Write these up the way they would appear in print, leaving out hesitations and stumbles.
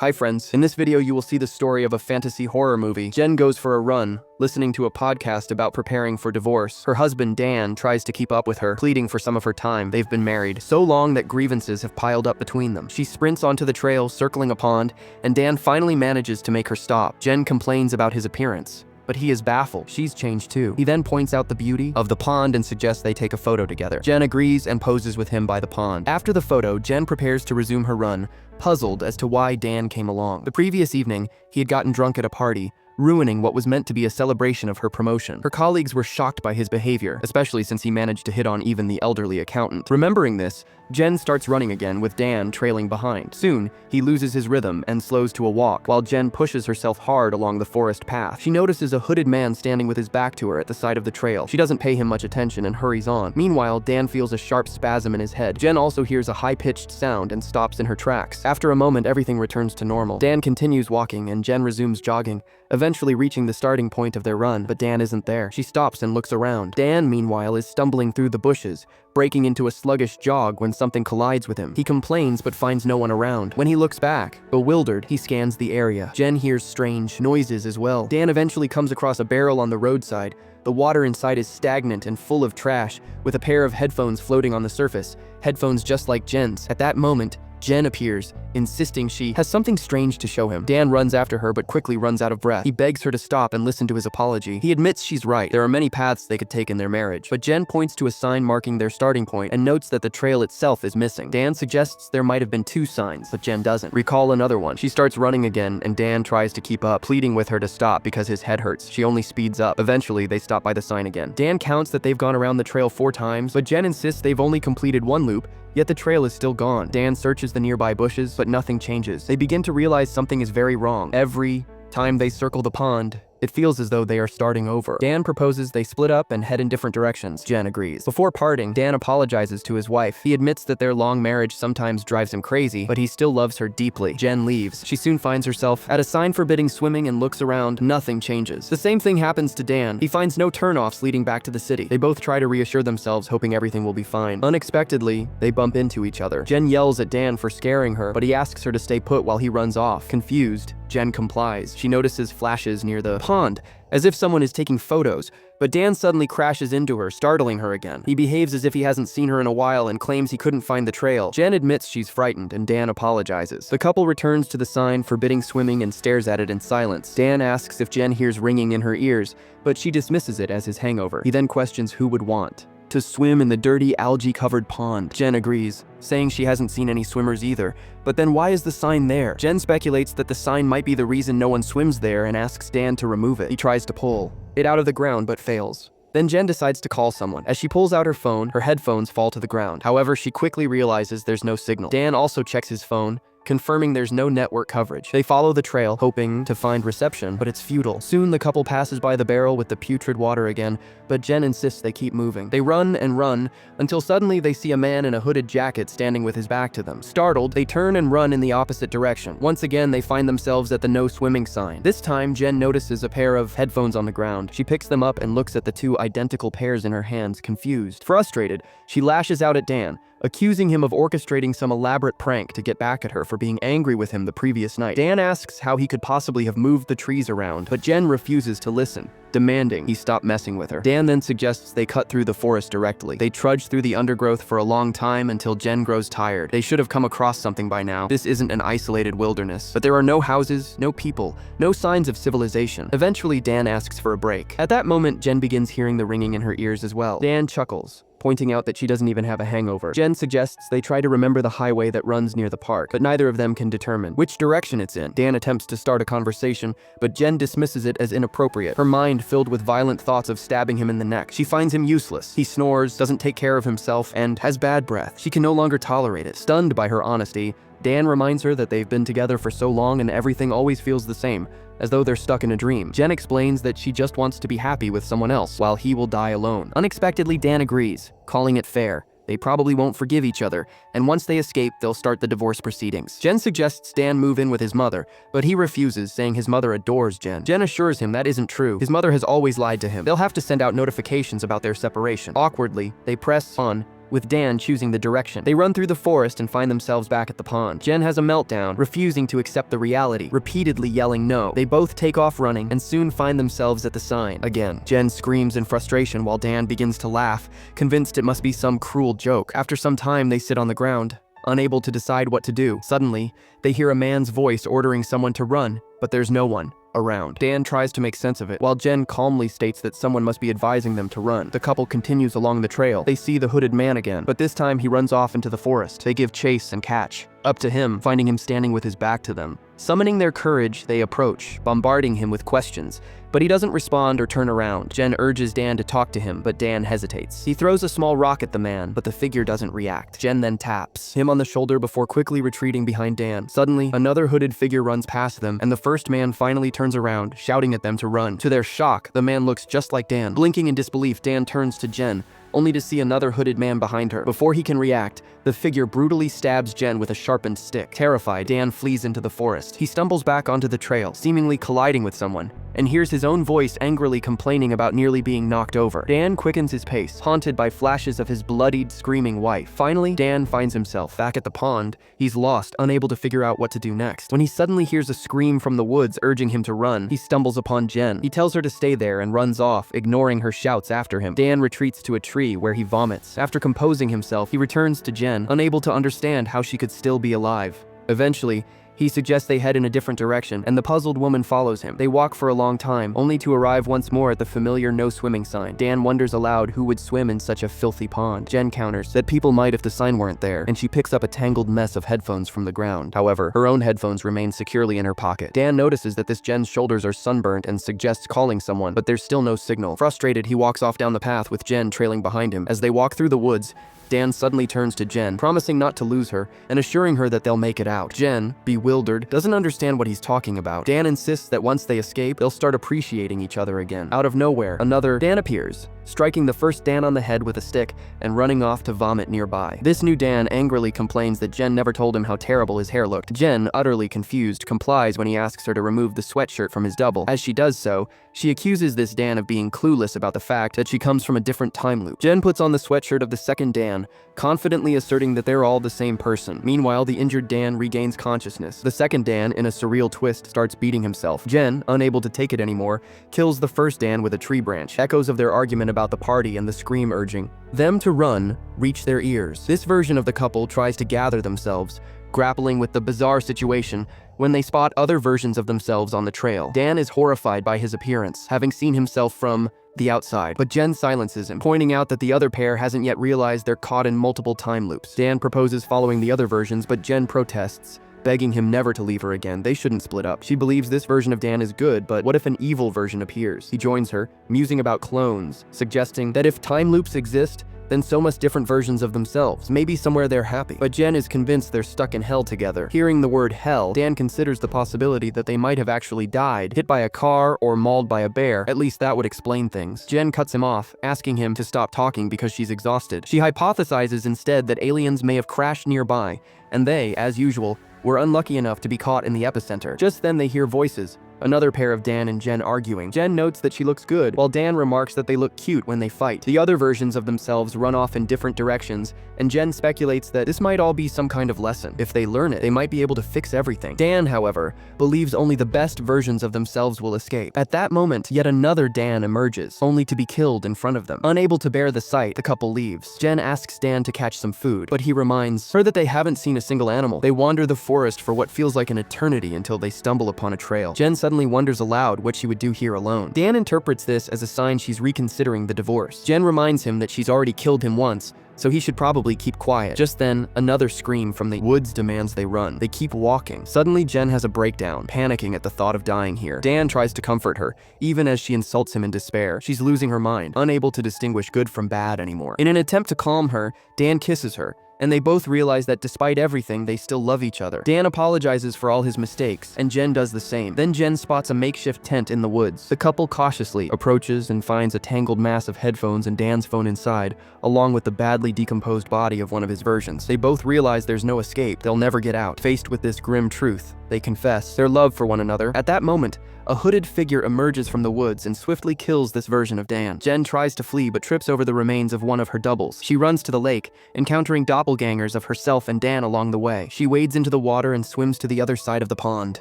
Hi friends, in this video you will see the story of a fantasy horror movie. Jen goes for a run, listening to a podcast about preparing for divorce. Her husband Dan tries to keep up with her, pleading for some of her time. They've been married so long that grievances have piled up between them. She sprints onto the trail, circling a pond, and Dan finally manages to make her stop. Jen complains about his appearance, but he is baffled. She's changed too. He then points out the beauty of the pond and suggests they take a photo together. Jen agrees and poses with him by the pond. After the photo, Jen prepares to resume her run, puzzled as to why Dan came along. The previous evening, he had gotten drunk at a party, ruining what was meant to be a celebration of her promotion. Her colleagues were shocked by his behavior, especially since he managed to hit on even the elderly accountant. Remembering this, Jen starts running again with Dan trailing behind. Soon, he loses his rhythm and slows to a walk, while Jen pushes herself hard along the forest path. She notices a hooded man standing with his back to her at the side of the trail. She doesn't pay him much attention and hurries on. Meanwhile, Dan feels a sharp spasm in his head. Jen also hears a high-pitched sound and stops in her tracks. After a moment, everything returns to normal. Dan continues walking and Jen resumes jogging, eventually reaching the starting point of their run, but Dan isn't there. She stops and looks around. Dan, meanwhile, is stumbling through the bushes, breaking into a sluggish jog when something collides with him. He complains but finds no one around. When he looks back, bewildered, he scans the area. Jen hears strange noises as well. Dan eventually comes across a barrel on the roadside. The water inside is stagnant and full of trash, with a pair of headphones floating on the surface, headphones just like Jen's. At that moment, Jen appears, insisting she has something strange to show him. Dan runs after her but quickly runs out of breath. He begs her to stop and listen to his apology. He admits she's right. There are many paths they could take in their marriage, but Jen points to a sign marking their starting point and notes that the trail itself is missing. Dan suggests there might have been 2 signs, but Jen doesn't recall another one. She starts running again and Dan tries to keep up, pleading with her to stop because his head hurts. She only speeds up. Eventually, they stop by the sign again. Dan counts that they've gone around the trail 4 times, but Jen insists they've only completed 1 loop, yet the trail is still gone. Dan searches the nearby bushes, but nothing changes. They begin to realize something is very wrong. Every time they circle the pond, it feels as though they are starting over. Dan proposes they split up and head in different directions. Jen agrees. Before parting, Dan apologizes to his wife. He admits that their long marriage sometimes drives him crazy, but he still loves her deeply. Jen leaves. She soon finds herself at a sign forbidding swimming and looks around. Nothing changes. The same thing happens to Dan. He finds no turnoffs leading back to the city. They both try to reassure themselves, hoping everything will be fine. Unexpectedly, they bump into each other. Jen yells at Dan for scaring her, but he asks her to stay put while he runs off. Confused, Jen complies. She notices flashes near the pond, as if someone is taking photos, but Dan suddenly crashes into her, startling her again. He behaves as if he hasn't seen her in a while and claims he couldn't find the trail. Jen admits she's frightened and Dan apologizes. The couple returns to the sign forbidding swimming and stares at it in silence. Dan asks if Jen hears ringing in her ears, but she dismisses it as his hangover. He then questions who would want to swim in the dirty, algae-covered pond. Jen agrees, saying she hasn't seen any swimmers either. But then why is the sign there? Jen speculates that the sign might be the reason no one swims there and asks Dan to remove it. He tries to pull it out of the ground but fails. Then Jen decides to call someone. As she pulls out her phone, her headphones fall to the ground. However, she quickly realizes there's no signal. Dan also checks his phone, confirming there's no network coverage. They follow the trail, hoping to find reception, but it's futile. Soon the couple passes by the barrel with the putrid water again, but Jen insists they keep moving. They run and run, until suddenly they see a man in a hooded jacket standing with his back to them. Startled, they turn and run in the opposite direction. Once again, they find themselves at the no swimming sign. This time, Jen notices a pair of headphones on the ground. She picks them up and looks at the 2 identical pairs in her hands, confused. Frustrated, she lashes out at Dan, accusing him of orchestrating some elaborate prank to get back at her for being angry with him the previous night. Dan asks how he could possibly have moved the trees around, but Jen refuses to listen, demanding he stop messing with her. Dan then suggests they cut through the forest directly. They trudge through the undergrowth for a long time until Jen grows tired. They should have come across something by now. This isn't an isolated wilderness, but there are no houses, no people, no signs of civilization. Eventually, Dan asks for a break. At that moment, Jen begins hearing the ringing in her ears as well. Dan chuckles, pointing out that she doesn't even have a hangover. Jen suggests they try to remember the highway that runs near the park, but neither of them can determine which direction it's in. Dan attempts to start a conversation, but Jen dismisses it as inappropriate, her mind filled with violent thoughts of stabbing him in the neck. She finds him useless. He snores, doesn't take care of himself, and has bad breath. She can no longer tolerate it. Stunned by her honesty, Dan reminds her that they've been together for so long and everything always feels the same, as though they're stuck in a dream. Jen explains that she just wants to be happy with someone else, while he will die alone. Unexpectedly, Dan agrees, calling it fair. They probably won't forgive each other, and once they escape, they'll start the divorce proceedings. Jen suggests Dan move in with his mother, but he refuses, saying his mother adores Jen. Jen assures him that isn't true. His mother has always lied to him. They'll have to send out notifications about their separation. Awkwardly, they press on, with Dan choosing the direction. They run through the forest and find themselves back at the pond. Jen has a meltdown, refusing to accept the reality, repeatedly yelling no. They both take off running and soon find themselves at the sign again. Jen screams in frustration while Dan begins to laugh, convinced it must be some cruel joke. After some time, they sit on the ground, unable to decide what to do. Suddenly, they hear a man's voice ordering someone to run, but there's no one around. Dan tries to make sense of it, while Jen calmly states that someone must be advising them to run. The couple continues along the trail. They see the hooded man again, but this time he runs off into the forest. They give chase and catch up to him, finding him standing with his back to them. Summoning their courage, they approach, bombarding him with questions, but he doesn't respond or turn around. Jen urges Dan to talk to him, but Dan hesitates. He throws a small rock at the man, but the figure doesn't react. Jen then taps him on the shoulder before quickly retreating behind Dan. Suddenly, another hooded figure runs past them, and the first man finally turns around, shouting at them to run. To their shock, the man looks just like Dan. Blinking in disbelief, Dan turns to Jen, only to see another hooded man behind her. Before he can react, the figure brutally stabs Jen with a sharpened stick. Terrified, Dan flees into the forest. He stumbles back onto the trail, seemingly colliding with someone, and hears his own voice angrily complaining about nearly being knocked over. Dan quickens his pace, haunted by flashes of his bloodied, screaming wife. Finally, Dan finds himself back at the pond. He's lost, unable to figure out what to do next. When he suddenly hears a scream from the woods urging him to run, he stumbles upon Jen. He tells her to stay there and runs off, ignoring her shouts after him. Dan retreats to a tree where he vomits. After composing himself, he returns to Jen, unable to understand how she could still be alive. Eventually, he suggests they head in a different direction, and the puzzled woman follows him. They walk for a long time, only to arrive once more at the familiar no swimming sign. Dan wonders aloud who would swim in such a filthy pond. Jen counters that people might if the sign weren't there, and she picks up a tangled mess of headphones from the ground. However, her own headphones remain securely in her pocket. Dan notices that this Jen's shoulders are sunburnt and suggests calling someone, but there's still no signal. Frustrated, he walks off down the path with Jen trailing behind him. As they walk through the woods, Dan suddenly turns to Jen, promising not to lose her and assuring her that they'll make it out. Jen, bewildered, doesn't understand what he's talking about. Dan insists that once they escape, they'll start appreciating each other again. Out of nowhere, another Dan appears, striking the first Dan on the head with a stick and running off to vomit nearby. This new Dan angrily complains that Jen never told him how terrible his hair looked. Jen, utterly confused, complies when he asks her to remove the sweatshirt from his double. As she does so, she accuses this Dan of being clueless about the fact that she comes from a different time loop. Jen puts on the sweatshirt of the second Dan, confidently asserting that they're all the same person. Meanwhile, the injured Dan regains consciousness. The second Dan, in a surreal twist, starts beating himself. Jen, unable to take it anymore, kills the first Dan with a tree branch. Echoes of their argument about the party and the scream urging them to run reach their ears. This version of the couple tries to gather themselves, grappling with the bizarre situation when they spot other versions of themselves on the trail. Dan is horrified by his appearance, having seen himself from the outside, but Jen silences him, pointing out that the other pair hasn't yet realized they're caught in multiple time loops. Dan proposes following the other versions, but Jen protests, begging him never to leave her again. They shouldn't split up. She believes this version of Dan is good, but what if an evil version appears? He joins her, musing about clones, suggesting that if time loops exist, then so must different versions of themselves. Maybe somewhere they're happy. But Jen is convinced they're stuck in hell together. Hearing the word hell, Dan considers the possibility that they might have actually died, hit by a car or mauled by a bear. At least that would explain things. Jen cuts him off, asking him to stop talking because she's exhausted. She hypothesizes instead that aliens may have crashed nearby, and they, as usual, were unlucky enough to be caught in the epicenter. Just then they hear voices. Another pair of Dan and Jen arguing. Jen notes that she looks good, while Dan remarks that they look cute when they fight. The other versions of themselves run off in different directions, and Jen speculates that this might all be some kind of lesson. If they learn it, they might be able to fix everything. Dan, however, believes only the best versions of themselves will escape. At that moment, yet another Dan emerges, only to be killed in front of them. Unable to bear the sight, the couple leaves. Jen asks Dan to catch some food, but he reminds her that they haven't seen a single animal. They wander the forest for what feels like an eternity until they stumble upon a trail. Jen suddenly wonders aloud what she would do here alone. Dan interprets this as a sign she's reconsidering the divorce. Jen reminds him that she's already killed him once, so he should probably keep quiet. Just then, another scream from the woods demands they run. They keep walking. Suddenly, Jen has a breakdown, panicking at the thought of dying here. Dan tries to comfort her, even as she insults him in despair. She's losing her mind, unable to distinguish good from bad anymore. In an attempt to calm her, Dan kisses her, and they both realize that despite everything, they still love each other. Dan apologizes for all his mistakes, and Jen does the same. Then Jen spots a makeshift tent in the woods. The couple cautiously approaches and finds a tangled mass of headphones and Dan's phone inside, along with the badly decomposed body of one of his versions. They both realize there's no escape. They'll never get out. Faced with this grim truth, they confess their love for one another. At that moment, A hooded figure emerges from the woods and swiftly kills this version of Dan. Jen tries to flee but trips over the remains of one of her doubles. She runs to the lake, encountering doppelgangers of herself and Dan along the way. She wades into the water and swims to the other side of the pond.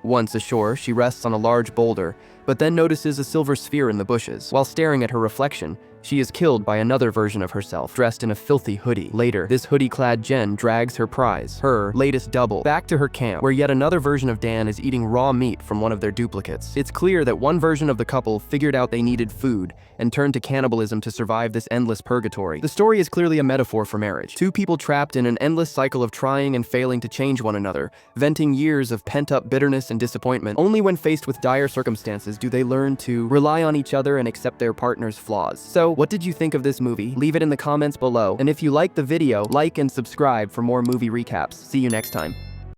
Once ashore, she rests on a large boulder, but then notices a silver sphere in the bushes. While staring at her reflection, she is killed by another version of herself, dressed in a filthy hoodie. Later, this hoodie-clad Jen drags her prize, her latest double, back to her camp, where yet another version of Dan is eating raw meat from one of their duplicates. It's clear that one version of the couple figured out they needed food and turned to cannibalism to survive this endless purgatory. The story is clearly a metaphor for marriage. Two people trapped in an endless cycle of trying and failing to change one another, venting years of pent-up bitterness and disappointment. Only when faced with dire circumstances do they learn to rely on each other and accept their partner's flaws. So, what did you think of this movie? Leave it in the comments below, and if you liked the video, like and subscribe for more movie recaps. See you next time.